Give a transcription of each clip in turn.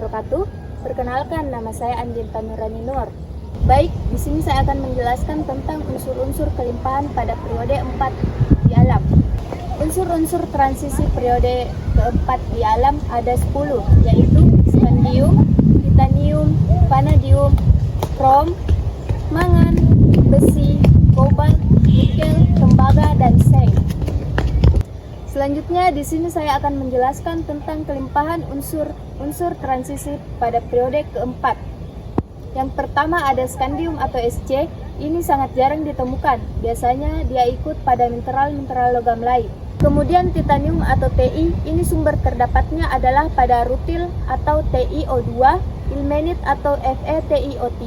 wabarakatuh. Perkenalkan, nama saya Andin Panurani Nur. Baik, di sini saya akan menjelaskan tentang unsur-unsur kelimpahan pada periode 4 di alam. Unsur-unsur transisi periode keempat di alam ada 10, yaitu scandium, titanium, vanadium, krom, mangan, besi, kobalt, nikel, tembaga, dan seng. Selanjutnya di sini saya akan menjelaskan tentang kelimpahan unsur transisi pada periode keempat. Yang pertama ada scandium atau Sc. Ini sangat jarang ditemukan. Biasanya dia ikut pada mineral logam lain. Kemudian titanium atau Ti, ini sumber terdapatnya adalah pada rutil atau TiO2, ilmenit atau FeTiO3,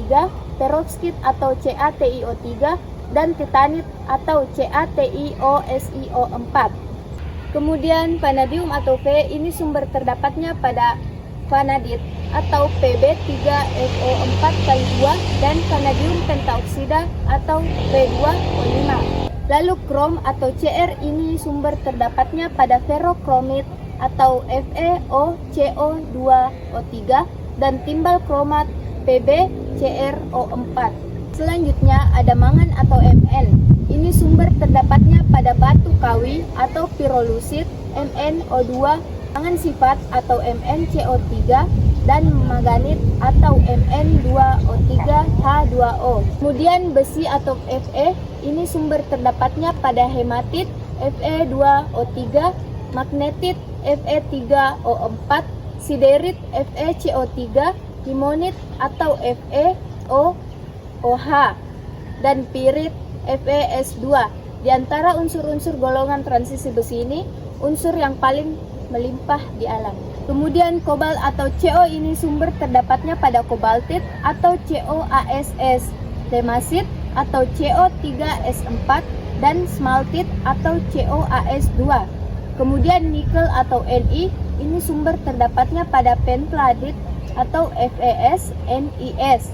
perovskit atau CaTiO3, dan titanit atau CaTiOSiO4. Kemudian vanadium atau V, ini sumber terdapatnya pada vanadit atau Pb3SO4x2 dan vanadium pentaoksida atau V2O5. Lalu krom atau Cr, ini sumber terdapatnya pada ferrokromit atau FeOCO2O3 dan timbal kromat PbCrO4. Selanjutnya ada mangan atau Mn. Ini sumber terdapatnya pada batu kawi atau pirolusit, MnO2, mangan sifat atau MnCO3, dan manganit atau Mn2O3H2O. Kemudian besi atau Fe, ini sumber terdapatnya pada hematit, Fe2O3, magnetit, Fe3O4, siderit, FeCO3, limonit atau FeOH, dan pirit, FeS2. Di antara unsur-unsur golongan transisi besi ini, unsur yang paling melimpah di alam. Kemudian kobalt atau Co, ini sumber terdapatnya pada kobaltit atau CoASS, demasit atau Co3S4, dan smaltit atau CoAS2. Kemudian nikel atau Ni, ini sumber terdapatnya pada pentladit atau FeS, NiS,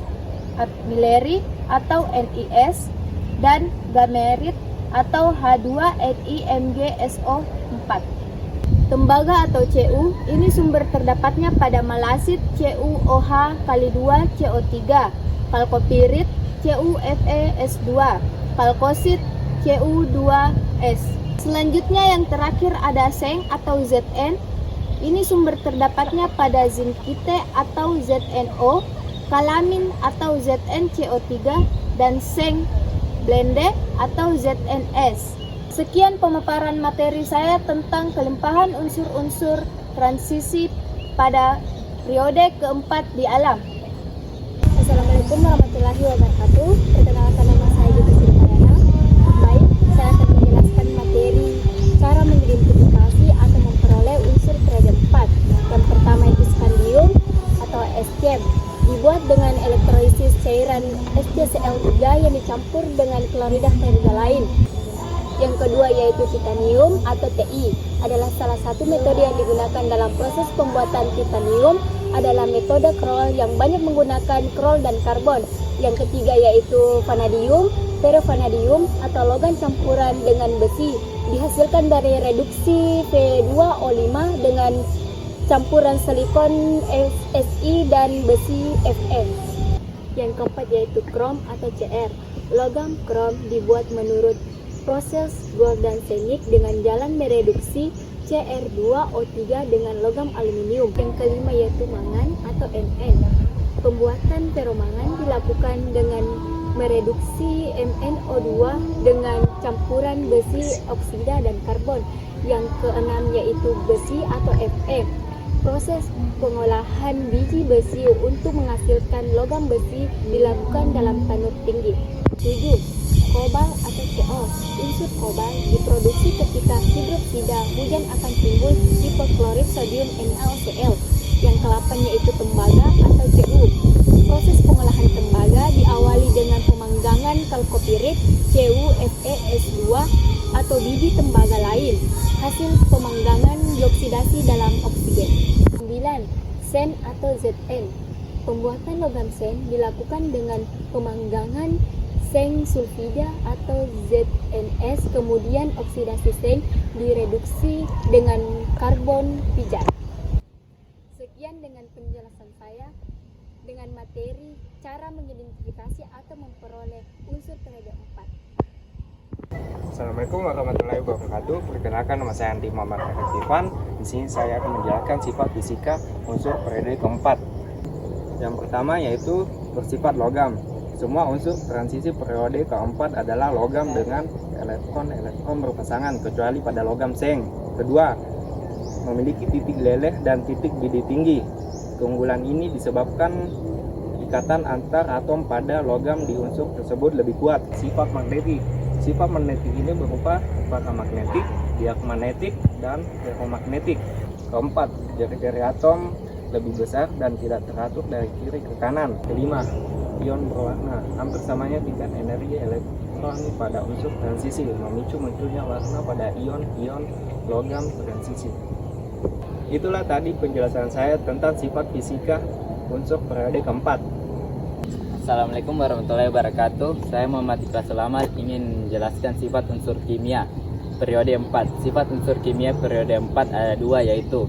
mileri atau NiS, dan gamerit atau H2NiMgSO4. Tembaga atau Cu, ini sumber terdapatnya pada malasit CuOH(2CO3), kalkopirit CuFeS2, kalkosit Cu2S. Selanjutnya yang terakhir ada seng atau Zn. Ini sumber terdapatnya pada zinkite atau ZnO, kalamin atau ZnCO3, dan seng blende atau ZNS. Sekian pemaparan materi saya tentang kelimpahan unsur-unsur transisi pada periode keempat di alam. Assalamualaikum warahmatullahi wabarakatuh. Perkenalkan, nama saya Yuti Sirpayana. Baik, saya akan menjelaskan materi cara mengidentifikasi atau memperoleh unsur periode 4. Yang pertama itu scandium atau Sc. Dibuat dengan elektrolisis cairan SgCl3 yang dicampur dengan klorida klorida lain. Yang kedua yaitu titanium atau Ti. Adalah salah satu metode yang digunakan dalam proses pembuatan titanium adalah metode Kroll yang banyak menggunakan Kroll dan karbon. Yang ketiga yaitu vanadium, ferrovanadium atau logam campuran dengan besi. Dihasilkan dari reduksi V2O5 dengan campuran silikon Si dan besi Fe. Yang keempat yaitu krom atau Cr. Logam krom dibuat menurut proses Jordan-Senig dengan jalan mereduksi Cr2O3 dengan logam aluminium. Yang kelima yaitu mangan atau Mn. Pembuatan ferromangan dilakukan dengan mereduksi MnO2 dengan campuran besi oksida dan karbon. Yang keenam yaitu besi atau Fe. Proses pengolahan biji besi untuk menghasilkan logam besi dilakukan dalam tanur tinggi. 7. Kobalt atau Co. Unsur kobalt diproduksi ketika hidroksida hujan akan timbul hipoklorit sodium NaOCl. Yang ke-8 yaitu tembaga atau Cu. Proses pengolahan tembaga diawali dengan pemanggangan kalkopirit CuFeS2 atau biji tembaga lain. Hasil pemanggangan dioksidasi dalam oksigen. 9. Sen atau Zn. Pembuatan logam sen dilakukan dengan pemanggangan seng sulfida atau ZNS, kemudian oksidasi seng direduksi dengan karbon pijar. Sekian dengan penjelasan saya. dengan materi cara mengidentifikasi atau memperoleh unsur periode 4. Assalamualaikum warahmatullahi wabarakatuh. Perkenalkan, nama saya Andi Muhammad Arifan. Di sini saya akan menjelaskan sifat fisika unsur periode keempat. Yang pertama yaitu bersifat logam. Semua unsur transisi periode keempat adalah logam dengan elektron berpasangan kecuali pada logam seng. Kedua, memiliki titik leleh dan titik bidi tinggi. Keunggulan ini disebabkan ikatan antar atom pada logam di unsur tersebut lebih kuat. Sifat magnetik. Sifat magnetik ini berupa paramagnetik, diamagnetik, dan ferromagnetik. Keempat, jari-jari atom lebih besar dan tidak teratur dari kiri ke kanan. Kelima, ion berwarna. Hampir samanya tingkat energi elektron pada unsur transisi, memicu munculnya warna pada ion-ion logam transisi. Itulah tadi penjelasan saya tentang sifat fisika unsur periode keempat. Assalamualaikum warahmatullahi wabarakatuh. Saya Muhammad Ikhlas Selamat ingin menjelaskan sifat unsur kimia periode 4. Sifat unsur kimia periode 4 ada dua, yaitu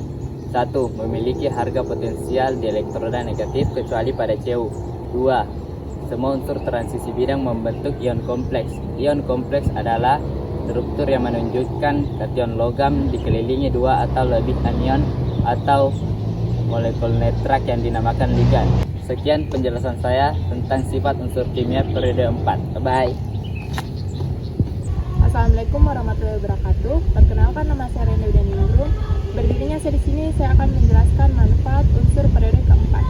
1. Memiliki harga potensial di elektroda negatif kecuali pada Cu. 2. Semua unsur transisi bidang membentuk ion kompleks. Ion kompleks adalah struktur yang menunjukkan kation logam dikelilingi dua atau lebih anion atau molekul netral yang dinamakan ligan. Sekian penjelasan saya tentang sifat unsur kimia periode 4. Bye. Assalamualaikum warahmatullahi wabarakatuh. Perkenalkan, nama saya Rene Udani Nurul. Berdirinya saya di sini, saya akan menjelaskan manfaat unsur periode keempat.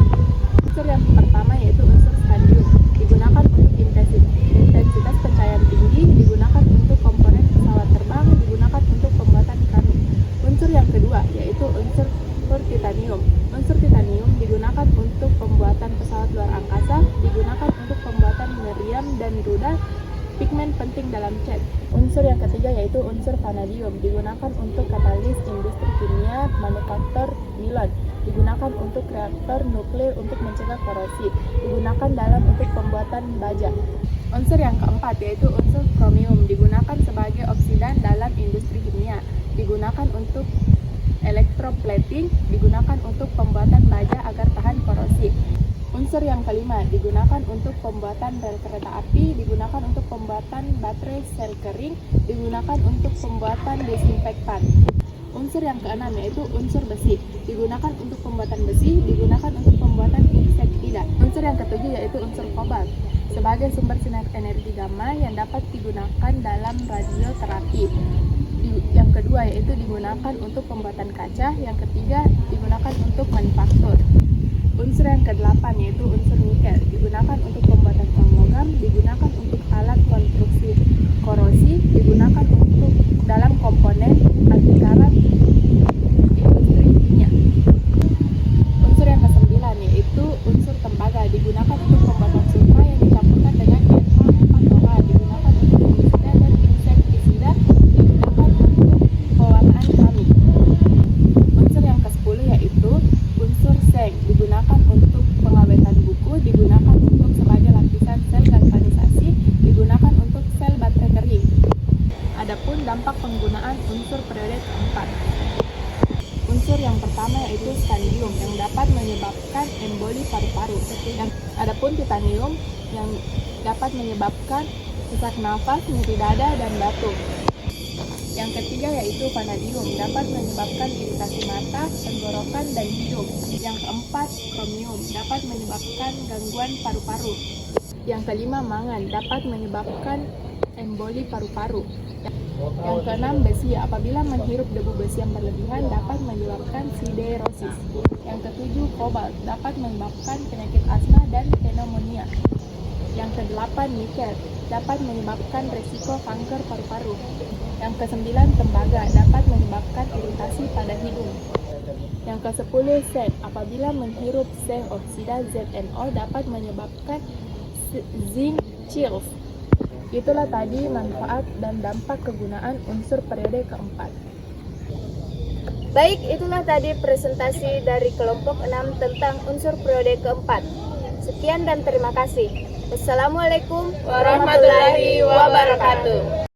Unsur yang pertama yaitu unsur stadium. Digunakan untuk intensitas pencahayaan tinggi, digunakan untuk komponen pesawat terbang, digunakan untuk pembuatan keramik. Unsur yang kedua yaitu unsur titanium. Unsur titanium digunakan untuk pembuatan pesawat luar angkasa, digunakan untuk pembuatan meriam dan rudal, pigmen penting dalam cat. Unsur yang ketiga yaitu unsur vanadium, digunakan untuk katalis industri kimia, manufaktur nilon, digunakan untuk reaktor nuklir untuk mencegah korosi, digunakan dalam untuk pembuatan baja. Unsur yang keempat yaitu unsur kromium, digunakan sebagai oksidan dalam industri kimia, digunakan untuk electroplating, digunakan untuk pembuatan baja agar tahan korosi. Unsur yang kelima digunakan untuk pembuatan rel kereta api, digunakan untuk pembuatan baterai sel kering, digunakan untuk pembuatan desinfektan. Unsur yang keenam yaitu unsur besi, digunakan untuk pembuatan besi, digunakan untuk pembuatan insektida. Unsur yang ketujuh yaitu unsur kobalt, sebagai sumber sinar energi gamma yang dapat digunakan dalam radioterapi. Yang kedua yaitu digunakan untuk pembuatan kaca, yang ketiga digunakan untuk manufaktur. Unsur yang kedelapan yaitu unsur nikel, digunakan untuk pembuatan uang logam, digunakan untuk alat konstruksi korosi, digunakan untuk dalam komponen anti karat industri kimia. Unsur yang kesembilan yaitu unsur tembaga, digunakan untuk pembuatan sulfa yang dicampurkan dengan NH4OH, digunakan untuk pestisida dan insektisida, digunakan untuk pewarnaan keramik. Unsur yang ke-10 yaitu unsur seng, digunakan untuk pengawetan buku, digunakan untuk sebagai lapisan sel galvanisasi, digunakan untuk sel baterai kering. Adapun dampak penggunaan unsur periode keempat. Unsur yang pertama yaitu scandium yang dapat menyebabkan emboli paru-paru. Adapun titanium yang dapat menyebabkan sesak nafas, nyeri dada, dan batuk. Yang ketiga yaitu vanadium, dapat menyebabkan iritasi mata, tenggorokan, dan hidung. Yang keempat, kromium, dapat menyebabkan gangguan paru-paru. Yang kelima, mangan, dapat menyebabkan emboli paru-paru. Yang keenam, besi, apabila menghirup debu besi yang berlebihan dapat menyebabkan siderosis. Yang ketujuh, kobalt, dapat menyebabkan penyakit asma dan pneumonia. Yang kedelapan, nikel, dapat menyebabkan resiko kanker paru-paru. Yang kesembilan, tembaga, dapat menyebabkan iritasi pada hidung. Yang ke-10, seng, apabila menghirup seng oksida ZnO dapat menyebabkan zinc chills. Itulah tadi manfaat dan dampak kegunaan unsur periode keempat. Baik, itulah tadi presentasi dari kelompok 6 tentang unsur periode keempat. Sekian dan terima kasih. Wassalamualaikum warahmatullahi wabarakatuh.